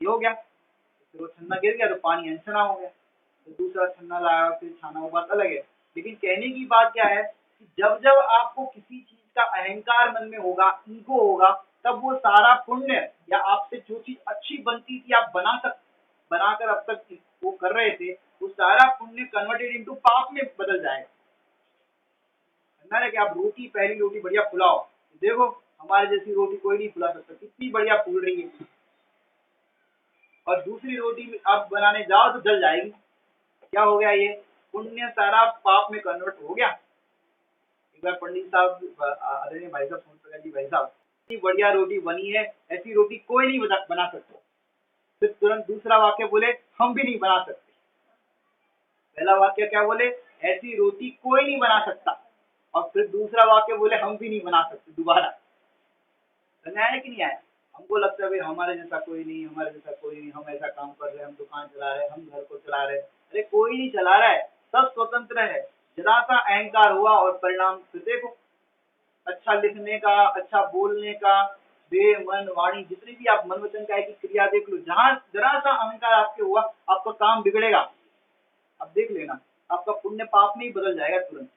ये हो गया। फिर वो छन्ना गिर गया तो पानी अनछना हो गया, तो दूसरा छन्ना लाया फिर छाना, वो बात अलग है। लेकिन कहने की बात क्या है कि जब जब आपको किसी चीज का अहंकार मन में होगा, ईगो होगा, तब वो सारा पुण्य या आपसे जो चीज अच्छी बनती थी आप बनाकर अब तक वो कर रहे थे, वो सारा पुण्य कन्वर्टेड इनटू पाप में बदल जाएगा। है कि आप रोटी, पहली रोटी बढ़िया फुलाओ, देखो हमारे जैसी रोटी कोई नहीं फुला सकता, कितनी बढ़िया फूल रही है, और दूसरी रोटी आप बनाने जाओ तो जल जाएगी। क्या हो गया, ये पुण्य सारा पाप में कन्वर्ट हो गया। एक बार पंडित साहब, आदरणीय भाई साहब, सोन प्रकाश जी भाई साहब, इतनी बढ़िया रोटी बनी है, ऐसी रोटी कोई नहीं बना सकता। फिर तुरंत दूसरा वाक्य बोले, हम भी नहीं बना सकते। पहला वाक्य क्या बोले, ऐसी रोटी कोई नहीं बना सकता, और फिर दूसरा वाक्य बोले हम भी नहीं बना सकते। दोबारा समझ आया कि नहीं आया। हमको लगता है भाई हमारे जैसा कोई नहीं, हमारे जैसा कोई नहीं, हम ऐसा काम कर रहे हैं, हम दुकान चला रहे हैं, हम घर को चला रहे हैं। अरे कोई नहीं चला रहा है, सब स्वतंत्र है। जरा सा अहंकार हुआ और परिणाम फिर देखो, अच्छा लिखने का, अच्छा बोलने का, देह मन वाणी जितनी भी आप मन वचन काय की क्रिया देख लो, जहां जरा सा अहंकार आपके हुआ, आपका काम बिगड़ेगा। अब देख लेना, आपका पुण्य पाप में ही बदल जाएगा तुरंत।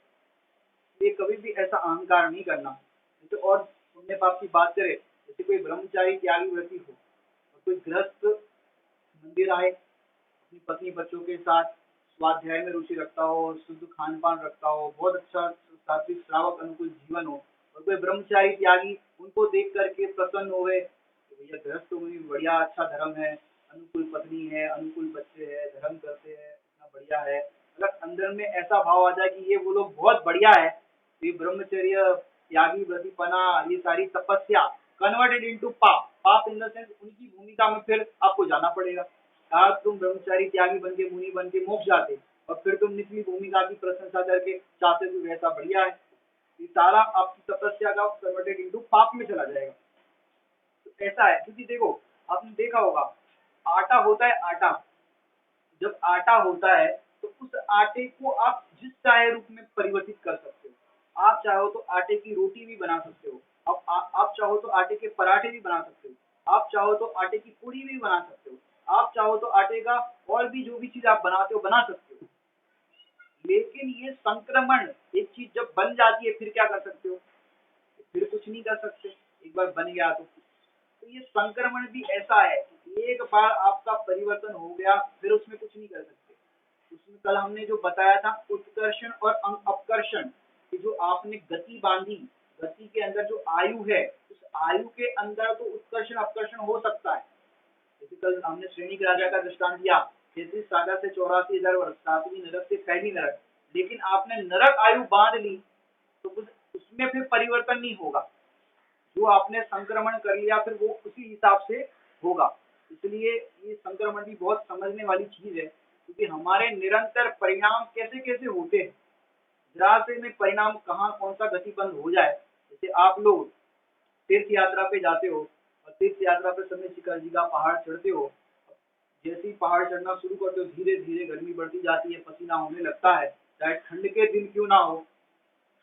ये कभी भी ऐसा अहंकार नहीं करना। जैसे और पुण्य पाप की बात करें, जैसे कोई ब्रह्मचारी त्यागी व्रती हो और कोई गृहस्थ मंदिर आए, अपनी पत्नी बच्चों के साथ स्वाध्याय में रुचि रखता हो, शुद्ध खान पान रखता हो, बहुत अच्छा सात्विक श्रावक अनुकूल जीवन हो, और कोई ब्रह्मचारी त्यागी उनको देख करके प्रसन्न होवे कि भैया गृहस्थ मुनि बढ़िया, अच्छा धर्म है, अनुकूल पत्नी है, अनुकूल बच्चे है, धर्म करते हैं, इतना बढ़िया है। अगर अंदर में ऐसा भाव आ जाए कि ये वो लोग बहुत बढ़िया है, तो ये ब्रह्मचर्य, त्यागी व्रतीपना, ये सारी तपस्या कन्वर्टेड इनटू पाप। पाप इन द सेंस उनकी भूमिका में फिर आपको जाना पड़ेगा। आज तुम ब्रह्मचारी त्यागी बन के, मुनि बन के मोक्ष जाते, और फिर तुम निचली भूमिका की प्रशंसा करके चाहते हो वैसा बढ़िया है, ये सारा आपकी तपस्या का कन्वर्टेड इनटू पाप में चला जाएगा। तो ऐसा है, क्योंकि देखो आपने देखा होगा, आटा होता है, आटा जब आटा होता है तो उस आटे को आप जिस चाहे रूप में परिवर्तित कर सकते हो। आप चाहो तो आटे की रोटी भी बना सकते हो, आप चाहो तो आटे के पराठे भी बना सकते हो, आप चाहो तो आटे की पूरी भी बना सकते हो, आप चाहो तो आटे का और भी जो भी चीज आप बनाते हो बना सकते हो। लेकिन ये संक्रमण, एक चीज जब बन जाती है फिर क्या कर सकते हो, फिर कुछ नहीं कर सकते। एक बार बन गया तो ये संक्रमण भी ऐसा है कि एक बार आपका परिवर्तन हो गया फिर उसमें कुछ नहीं कर सकते। उसमें कल हमने जो बताया था उत्कर्षण और अपकर्षण, कि जो आपने गति बांधी, गति के अंदर जो आयु है, उस आयु के अंदर तो उत्कर्षण अपकर्षण हो सकता है। जैसे कल हमने श्रेणी राजा का दृष्टांत दिया, 33 सागर से 84,000 वर्ष, 7वीं नरक से पहली नरक, लेकिन आपने नरक आयु बांध ली तो उसमें फिर परिवर्तन नहीं होगा। जो आपने संक्रमण कर लिया फिर वो उसी हिसाब से होगा। इसलिए ये संक्रमण भी बहुत समझने वाली चीज है, क्योंकि हमारे निरंतर परिणाम कैसे कैसे होते हैं, जरा से में परिणाम कहाँ कौन सा गतिबंध हो जाए। जैसे आप लोग तीर्थ यात्रा पे जाते हो और तीर्थ यात्रा पे समय शिखर जी का पहाड़ चढ़ते हो, जैसे ही पहाड़ चढ़ना शुरू करते हो धीरे धीरे गर्मी बढ़ती जाती है, पसीना होने लगता है, चाहे ठंड के दिन क्यों ना हो,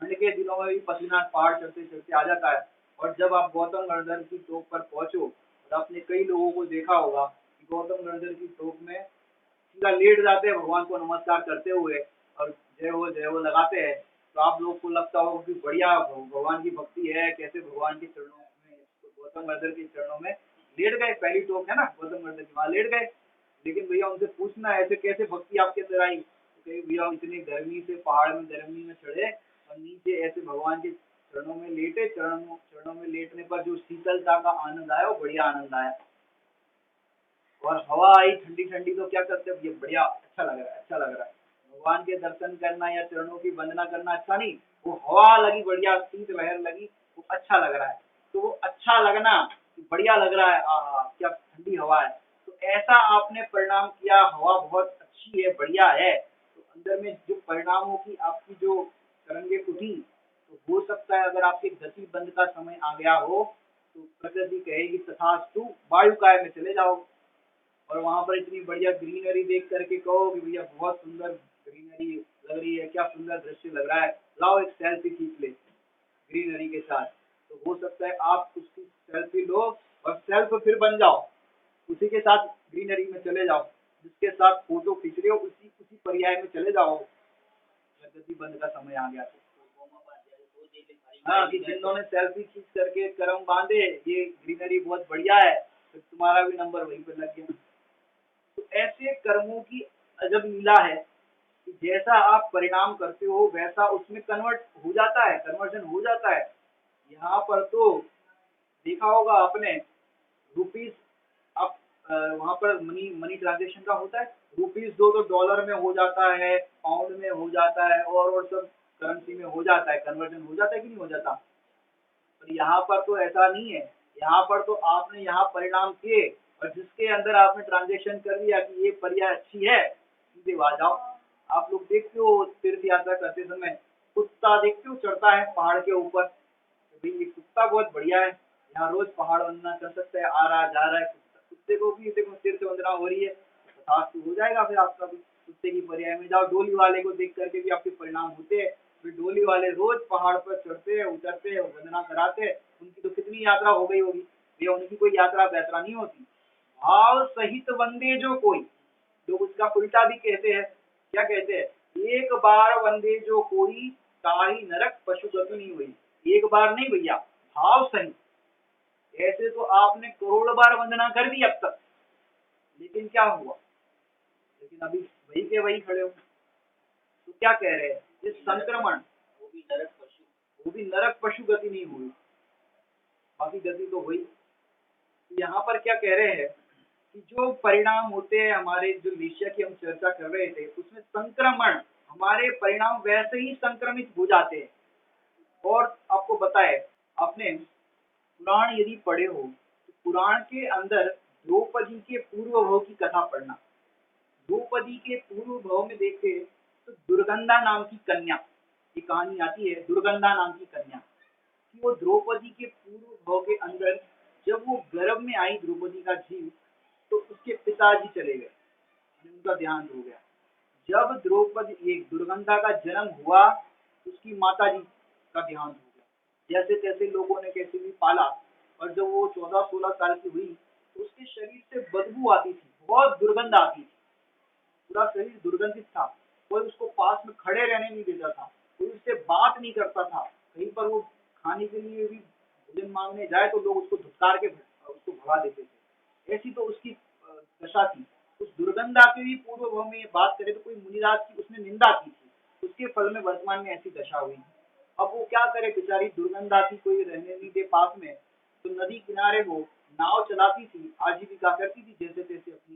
ठंड के दिनों में भी पसीना पहाड़ चढ़ते चढ़ते आ जाता है। और जब आप गौतम गणधर की टोप पर पहुंचो, और आपने कई लोगों को देखा होगा कि गौतम गणधर की टोप में सीधा लेट जाते हैं भगवान को नमस्कार करते हुए और जय हो लगाते हैं। तो आप लोगों को लगता होगा कि बढ़िया भगवान की भक्ति है, कैसे भगवान के चरणों में, तो गौतम गणधर के चरणों में लेट गए, पहली टोक है ना गौतम गणधर की, वहां लेट गए। लेकिन भैया उनसे पूछना ऐसे कैसे भक्ति आपके अंदर आई, तो कहीं भैया इतनी गर्मी से पहाड़ में गर्मी में चढ़े और नीचे ऐसे भगवान के चरणों में लेटे, चरणों में लेटने पर जो शीतलता का आनंद आया वो बढ़िया आनंद आया। और हवा आई ठंडी ठंडी तो क्या करते हैं, ये बढ़िया अच्छा लग रहा है, अच्छा लग रहा है। भगवान के दर्शन करना या चरणों की वंदना करना अच्छा नहीं, वो हवा लगी बढ़िया, शीत लहर लगी, वो अच्छा लग रहा है। तो वो अच्छा लगना, बढ़िया लग रहा है, आहा क्या ठंडी हवा है, तो ऐसा आपने परिणाम किया, हवा बहुत अच्छी है, बढ़िया है, तो अंदर में जो परिणामों की आपकी जो तरंगे उठी, तो हो सकता है अगर आपके गति बंद का समय आ गया हो तो प्रकृति कहेगी तथास्तु, वायुकाय में चले जाओ और वहां पर इतनी बढ़िया ग्रीनरी देख करके कहो कि भैया बहुत सुंदर ग्रीनरी लग रही है, क्या सुंदर दृश्य लग रहा है, लाओ एक सेल्फी खींच ले ग्रीनरी के साथ। तो हो सकता है आप उसकी सेल्फी लो और सेल्फ फिर बन जाओ, उसी के साथ ग्रीनरी में चले जाओ, जिसके साथ फोटो खींच रहे हो उसी उसी पर्याय में चले जाओ, गति बंद का समय आ गया तो। हाँ, कि जिन्होंने सेल्फी खींच करके कर्म बांधे, ये ग्रीनरी बहुत बढ़िया है, तो तुम्हारा भी नंबर वहीं पे लग गया। तो ऐसे कर्मों की अजब लीला है कि जैसा आप परिणाम करते हो वैसा उसमें कन्वर्ट हो जाता है, कन्वर्जन हो जाता है। यहाँ पर तो देखा होगा आपने, रुपीस आप वहां पर मनी मनी ट्रांजेक्शन का होता है, रुपीस दो तो डॉलर में हो जाता है, पाउंड में हो जाता है, और सब करेंसी में हो जाता है, कन्वर्जन हो जाता है कि नहीं हो जाता। पर यहाँ पर तो ऐसा नहीं है, यहाँ पर तो आपने यहाँ परिणाम किए और जिसके अंदर आपने ट्रांजेक्शन कर दिया कि ये पर्याय अच्छी है, सीधे वहां जाओ। आप लोग देखते हो तीर्थ यात्रा करते समय कुत्ता देखते हो चढ़ता है पहाड़ के ऊपर, तो भाई ये कुत्ता बहुत बढ़िया है, यहाँ रोज पहाड़ वंदना कर सकता है, आ रहा जा रहा है, कुत्ते को भी देखो तीर्थ वंदना हो रही है, साथ तो हो जाएगा फिर आपका भी, कुत्ते की पर्याय में जाओ। डोली वाले को देख करके भी आपके परिणाम होते हैं, फिर डोली वाले रोज पहाड़ पर चढ़ते हैं उतरते हैं वंदना कराते हैं, उनकी तो कितनी यात्रा हो गई होगी, भैया उनकी कोई यात्रा यात्रा नहीं होती। भाव सहित वंदे जो कोई, लोग उसका उल्टा भी कहते हैं, क्या कहते हैं, एक बार वंदे जो कोई ताही नरक पशु गति नहीं हुई, एक बार नहीं भैया, भाव सहित। ऐसे तो आपने करोड़ बार वंदना कर दी अब तक, लेकिन क्या हुआ, लेकिन अभी वही के वही खड़े हो। तो क्या कह रहे हैं, ये संक्रमण, वो भी नरक पशु गति नहीं हुई, बाकी गति तो हुई। तो यहाँ पर क्या कह रहे हैं कि जो परिणाम होते हैं हमारे, जो निश्चय की हम चर्चा कर रहे थे उसमें संक्रमण, हमारे परिणाम वैसे ही संक्रमित हो जाते हैं। और आपको बताए, आपने पुराण यदि पढ़े हो तो पुराण के अंदर द्रौपदी के पूर्व भव की कथा पढ़ना। द्रौपदी के पूर्व भव में देखे तो दुर्गंधा नाम की कन्या, ये कहानी आती है, दुर्गंधा नाम की कन्या कि वो द्रौपदी के पूर्व भव के अंदर जब वो गर्भ में आई द्रौपदी का जीव, तो उसके पिताजी चले गए, उनका देहांत हो गया। जब द्रौपदी एक दुर्गंधा का जन्म हुआ, उसकी माता जी का देहांत हो गया। जैसे तैसे लोगों ने कैसे भी पाला, और जब वो 14-16 साल की हुई तो उसके शरीर से बदबू आती थी, बहुत दुर्गंध आती थी, पूरा शरीर दुर्गंधित था, कोई उसको पास में खड़े रहने नहीं देता था, कोई उससे बात नहीं करता था, कहीं पर वो खाने के लिए भी भोजन मांगने जाए तो लोग उसको धुतकार के उसको भगा देते थे। ऐसी तो उसकी दशा थी। उस दुर्गंधा के भी पूर्व में ये बात करें तो कोई मुनिराज की उसने निंदा की थी, उसके फल में वर्तमान में ऐसी दशा हुई। अब वो क्या करे, बेचारी दुर्गंधा थी, कोई रहने नहीं दे पास में, तो नदी किनारे वो नाव चलाती थी, आजीविका करती थी, जैसे तैसे अपनी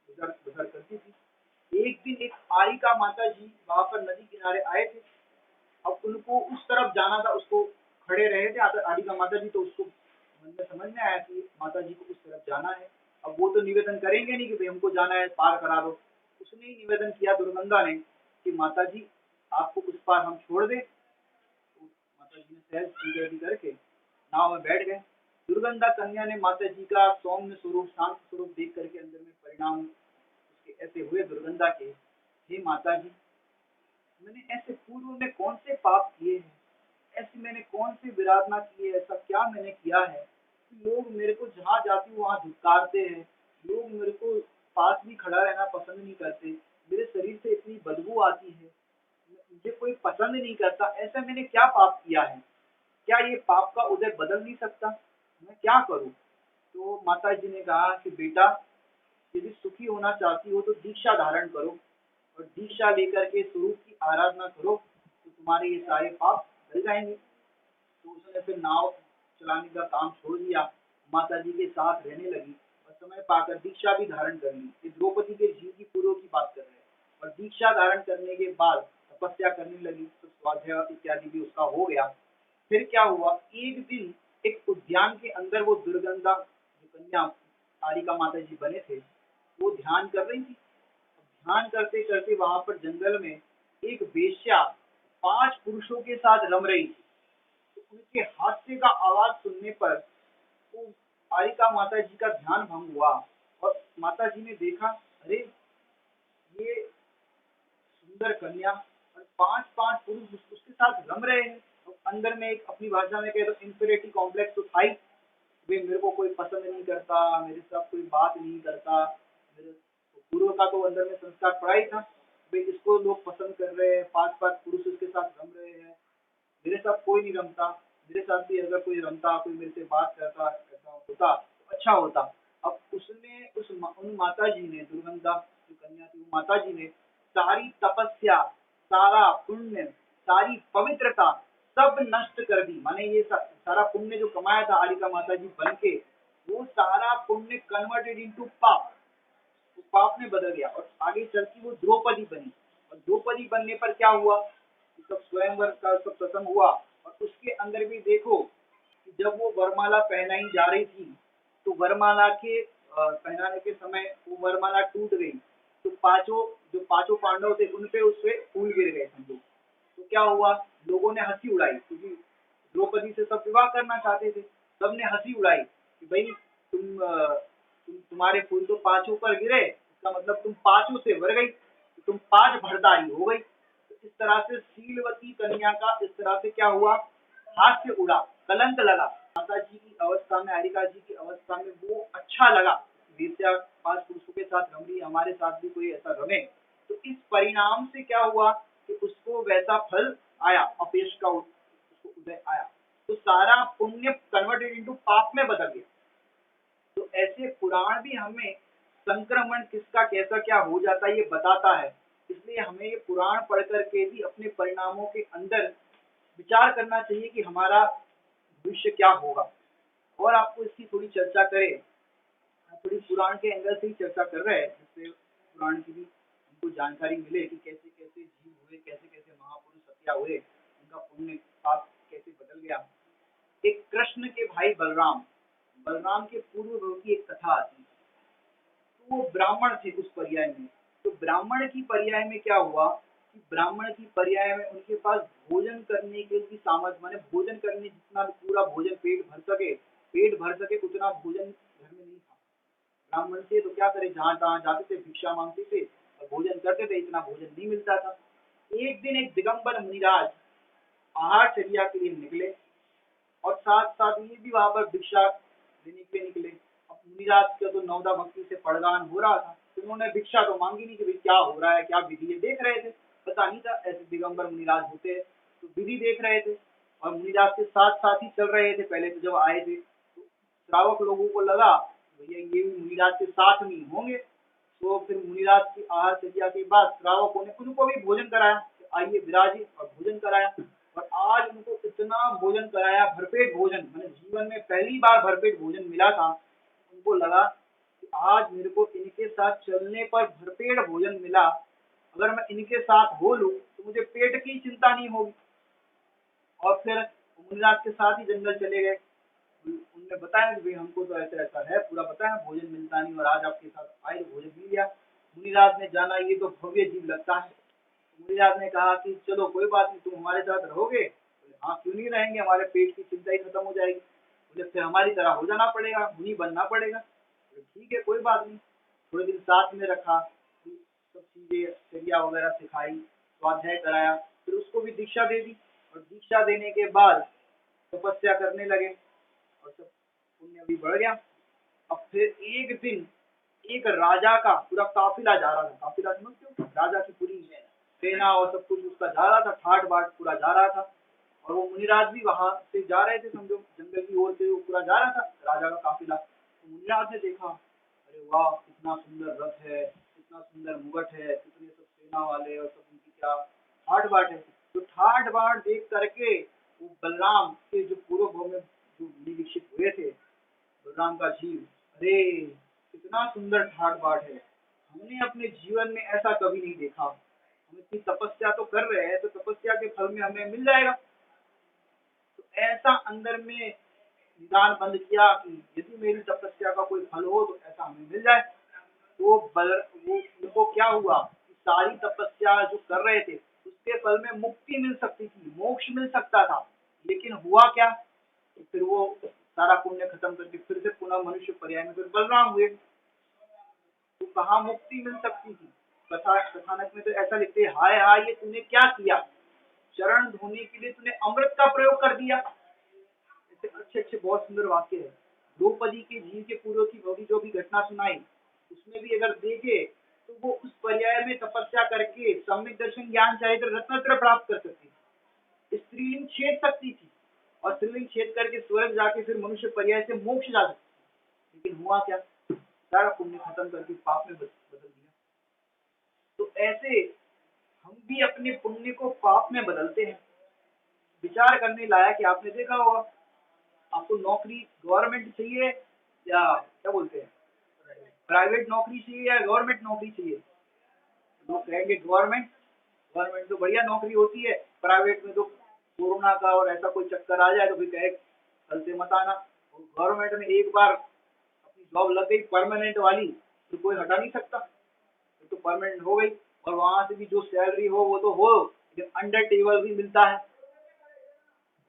गुजर बसर करती थी। एक दिन एक आरिका माता जी वहां पर नदी किनारे आए थे। अब उनको उस तरफ जाना था, उसको खड़े रहे थे आरिका माता जी, तो उसको मन में समझ में आया कि माता जी को उस तरफ जाना है। अब वो तो निवेदन करेंगे नहीं कि भाई हमको जाना है, पार करा दो। उसने ही निवेदन किया दुर्गंधा ने कि माता जी आपको उस पार हम छोड़ दें। तो माता जी ने सहज स्वीकृति करके नाव में बैठ गए। दुर्गंधा कन्या ने माता जी का सौम्य स्वरूप, शांत स्वरूप देख करके अंदर में परिणाम उसके ऐसे हुए दुर्गंधा के, हे माता जी, मैंने ऐसे पूर्व में कौन से पाप किए हैं, ऐसी मैंने कौन सी विराधना की है, ऐसा क्या मैंने किया है कि लोग मेरे को जहाँ जाती हूँ वहाँ धिक्कारते हैं, लोग मेरे को पास भी खड़ा रहना पसंद नहीं करते, मेरे शरीर से इतनी बदबू आती है, मुझे कोई पसंद नहीं करता, ऐसा मैंने क्या पाप किया है, क्या ये पाप का उदय बदल नहीं सकता, मैं क्या करूं। तो माता जी ने कहा कि बेटा, यदि सुखी होना चाहती हो तो दीक्षा धारण करो और दीक्षा लेकर के स्वरूप की आराधना करो, तो तुम्हारे ये सारे पाप जल जाएंगे। तो उसने फिर नाव चलाने का काम छोड़ दिया, माता जी के साथ रहने लगी और समय पाकर दीक्षा भी धारण कर ली। ये द्रौपदी के जीव की पूर्व की बात कर रहे हैं। और दीक्षा धारण करने के बाद तपस्या करने लगी, तो स्वाध्याय इत्यादि भी उसका हो गया। फिर क्या हुआ, एक दिन एक उद्यान के अंदर वो दुर्गंधा जो कन्या कालिका माता जी बने थे, वो ध्यान कर रही थी। ध्यान करते करते वहां पर जंगल में एक वेश्या 5 पुरुषों के साथ रम रही थी। तो उनके हास्य का आवाज सुनने पर वो कालिका माता जी का ध्यान भंग हुआ और माता जी ने देखा, अरे ये सुंदर कन्या और 5 5 पुरुष उसके साथ रम रहे हैं। तो अंदर में एक अपनी भाषा में कहे तो इंफीरियरिटी कॉम्प्लेक्स तो था ही, वे मेरे को कोई पसंद नहीं करता, मेरे साथ कोई बात नहीं करता, मेरे तो पूर्व का तो अंदर में संस्कार पड़ा ही था, वे इसको लोग पसंद कर रहे हैं, 5 5 पुरुष उसके साथ रम रहे हैं, मेरे साथ कोई नहीं रमता, मेरे साथ भी अगर कोई रमता, कोई मेरे से बात करता, ऐसा होता तो अच्छा होता। अब उसने उन माता जी ने, दुर्गंधा जो कन्या थी, वो माता जी ने सारी तपस्या, सारा पुण्य, सारी पवित्रता सब नष्ट कर दी। माने ये सारा पुण्य जो कमाया था आरिका माता जी बन के, वो सारा पुण्य कन्वर्टेड इनटू पाप, तो पाप में बदल गया और आगे चल के वो द्रौपदी बनी। और द्रौपदी बनने पर क्या हुआ, सब स्वयंवर का सब प्रसंग हुआ। और उसके अंदर भी देखो कि जब वो वरमाला पहनाई जा रही थी, तो वरमाला के पहनाने के समय वो वरमाला टूट गई, तो जो पांचों पांडव थे उन पे उससे फूल गिर गए समझो। तो क्या हुआ, लोगों ने हंसी उड़ाई, क्योंकि द्रौपदी से सब विवाह करना चाहते थे, सबने हंसी उड़ाई कि भाई तुम्हारे फूल तो 5 पर गिरे, इसका मतलब तुम 5 से वर गई, तो तुम 5 भरदारी हो गई। तो इस तरह से शीलवती कन्या का इस तरह से क्या हुआ, हास्य उड़ा, कलंक लगा। माता जी की अवस्था में, हरिका जी की अवस्था में वो अच्छा लगा, वेश्या 5 पुरुषों के साथ रम रही, हमारे साथ भी कोई ऐसा रमे। तो इस परिणाम से क्या हुआ कि उसको वैसा फल आया, अपेश का उसको उदय आया, तो सारा पुण्य कन्वर्टेड इनटू पाप में बदल गया। तो ऐसे पुराण भी हमें संक्रमण किसका कैसा क्या हो जाता है ये बताता है। इसलिए हमें ये पुराण पढ़ करके भी अपने परिणामों के अंदर विचार करना चाहिए कि हमारा भविष्य क्या होगा। और आपको इसकी थोड़ी चर्चा करें, थोड़ी पुराण के एंगल से ही चर्चा कर रहे हैं, जिससे पुराण की भी हमको जानकारी मिले कि कैसे कैसे जीव हुए, कैसे कैसे महापुरुष हत्या हुए, उनका पुण्य पाप कैसे बदल गया। एक कृष्ण के भाई बलराम, बलराम के पूर्व भव की एक कथा आती है। तो वो ब्राह्मण थे उस पर्याय में। तो ब्राह्मण की पर्याय में क्या हुआ कि ब्राह्मण की पर्याय में उनके पास भोजन करने के भी सामर्थ्य, माने भोजन करने जितना भी पूरा भोजन पेट भर सके उतना भोजन घर में नहीं था। ब्राह्मण थे तो क्या करे, जहाँ तहाँ जाते थे, भिक्षा मांगते थे और भोजन करते थे, इतना भोजन नहीं मिलता था। एक दिन एक दिगंबर मुनिराज आहार चर्या के लिए निकले और साथ साथ ये भी वहां पर भिक्षा देने के लिए निकले। अब मुनिराज का तो नवदा भक्ति से पड़गान हो रहा था, तो उन्होंने भिक्षा तो मांगी नहीं कि भाई क्या हो रहा है, क्या विधि है, देख रहे थे, पता नहीं था ऐसे दिगंबर मुनिराज होते हैं, तो विधि देख रहे थे और मुनिराज के साथ साथ ही चल रहे थे। पहले तो जब आए थे तो श्रावक लोगों को लगा भैया ये भी मुनिराज के साथ में होंगे, तो फिर मुनिराज की आहार चर्या के बाद श्रावकों ने उनको भी भोजन कराया, आइए विराजिए, और भोजन कराया। और आज उनको इतना भोजन कराया, भरपेट भोजन, मैंने जीवन में पहली बार भरपेट भोजन मिला था। उनको लगा कि आज मेरे को इनके साथ चलने पर भरपेट भोजन मिला, अगर मैं इनके साथ हो लूं तो मुझे पेट की चिंता नहीं होगी। और फिर मुनिराज के साथ ही जंगल चले गए। उनने बताया कि भाई हमको तो ऐसा ऐसा है, पूरा बताया, भोजन मिलता नहीं और आज आपके साथ आए तो भोजन मिल गया। मुनिराज ने जाना ये तो भव्य जीव लगता है। मुनिराज ने कहा कि चलो कोई बात नहीं, तुम हमारे साथ रहोगे? बोले हाँ क्यों नहीं रहेंगे, हमारे पेट की चिंता ही खत्म हो जाएगी। बोले फिर हमारी तरह हो जाना पड़ेगा, मुनि बनना पड़ेगा। बोले ठीक है कोई बात नहीं। थोड़े दिन साथ में रखा, सब चीजें चर्या वगैरह सिखाई, स्वाध्याय कराया, फिर उसको भी दीक्षा दे दी। और दीक्षा देने के बाद तपस्या करने लगे और सब पुण्य भी बढ़ गया। अब फिर एक दिन एक राजा का पूरा काफिला जा रहा था, काफिला समझते हो, राजा की पूरी सेना और सब कुछ उसका जा रहा था, ठाट बाट पूरा जा रहा था। और वो मुनिराज भी वहां से जा रहे थे, समझो जंगल की ओर से वो पूरा जा रहा था राजा का काफिला। तो मुनिराज ने देखा, अरे वाह कितना सुंदर रथ है, कितना सुंदर मुगट है, कितने सब सेना वाले और सब उनकी क्या ठाट बाट है। तो ठाट बाट देख करके वो बलराम के जो पूर्व भाव में जो मुनि दीक्षित हुए थे, बलराम का जीव, अरे कितना सुंदर ठाट बाट है, हमने अपने जीवन में ऐसा कभी नहीं देखा। हम इतनी तपस्या तो कर रहे हैं तो तपस्या के फल में हमें मिल जाएगा। तो ऐसा अंदर में निदान बंद किया कि यदि मेरी तपस्या का कोई फल हो तो ऐसा हमें मिल जाए। वो उनको क्या हुआ कि सारी तपस्या जो कर रहे थे उसके फल में मुक्ति मिल सकती थी, मोक्ष मिल सकता था, लेकिन हुआ क्या, तो फिर वो सारा पुण्य खत्म करके फिर से पुनः मनुष्य पर्याय में फिर बलराम हुए। तो कहाँ मुक्ति मिल सकती थी। कथानक में तो ऐसा लिखते हैं, हाय हाय ये तूने क्या किया, चरण धोने के लिए तूने अमृत का प्रयोग कर दिया। ऐसे अच्छे अच्छे बहुत सुंदर वाक्य है। द्रौपदी के झील के पूर्व की भवी जो भी घटना सुनाई, उसमें भी अगर देखे तो वो उस पर्याय में तपस्या करके सम्यक दर्शन ज्ञान चरित्र रत्नत्र प्राप्त कर सकती थी, स्त्रीलिंग छेद सकती थी और स्त्रीलिंग छेद करके स्वर्ग जाके फिर मनुष्य पर्याय से मोक्ष जा सकती। लेकिन हुआ क्या, सारा पुण्य खत्म करके पाप में बदल दिया। तो ऐसे हम भी अपने पुण्य को पाप में बदलते हैं। विचार करने लायक है। आपने देखा होगा, आपको नौकरी गवर्नमेंट चाहिए या क्या बोलते हैं प्राइवेट नौकरी चाहिए या गवर्नमेंट नौकरी चाहिए, लोग कहेंगे गवर्नमेंट। गवर्नमेंट तो बढ़िया नौकरी होती है, प्राइवेट में तो कोरोना का और ऐसा कोई चक्कर आ जाए तो फिर कहे कल से मत आना। गवर्नमेंट में एक बार अपनी जॉब लग गई परमानेंट वाली तो कोई हटा नहीं सकता, तो परमानेंट हो गई। और वहां से भी जो सैलरी हो वो तो हो, लेकिन अंडर टेबल भी मिलता है।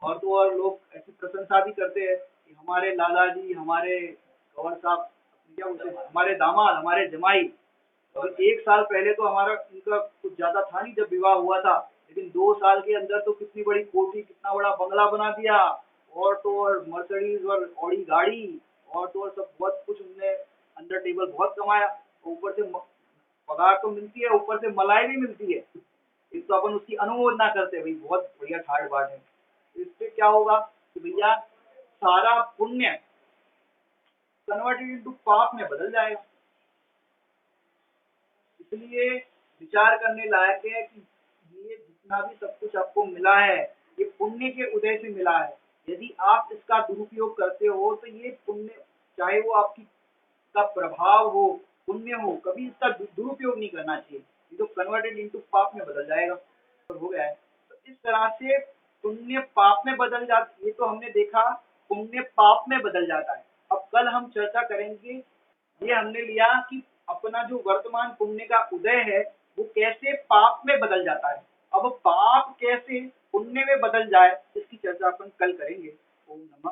और तो और लोग ऐसी प्रशंसा भी करते हैं कि हमारे लाला जी, हमारे कंवर साहब, क्या बोलते हैं, हमारे दामाद, हमारे जमाई। और एक साल पहले तो हमारा इनका कुछ ज्यादा था नहीं जब विवाह हुआ था, लेकिन 2 साल के अंदर तो कितनी बड़ी कोठी, कितना बड़ा बंगला बना दिया। और तो और मर्सिडीज और ऑडी गाड़ी, और तो और सब बहुत कुछ उनने अंडर टेबल बहुत कमाया। ऊपर से पगार तो मिलती है, ऊपर से मलाई भी मिलती है। एक तो अपन उसकी अनुमोदना करते हैं, भाई बहुत बढ़िया ठाट बाट है। इससे क्या होगा कि भैया सारा पुण्य कन्वर्टेड इनटू पाप में बदल जाएगा। इसलिए विचार करने लायक है कि ये जितना भी सब कुछ आपको मिला है ये पुण्य के उदय से मिला है। यदि आप इसका दुरुपयोग करते हो तो ये पुण्य, चाहे वो आपकी का प्रभाव हो, पुण्य हो, कभी इसका दुरुपयोग नहीं करना चाहिए। ये तो कन्वर्टेड इनटू पाप में बदल जाएगा। तो हो गया है। तो इस तरह से पुण्य पाप में बदल जाता, ये तो हमने देखा पुण्य पाप में बदल जाता है। अब कल हम चर्चा करेंगे, ये हमने लिया कि अपना जो वर्तमान पुण्य का उदय है वो कैसे पाप में बदल जाता है। अब पाप कैसे पुण्य में बदल जाए इसकी चर्चा अपन कल करेंगे। ओम नमः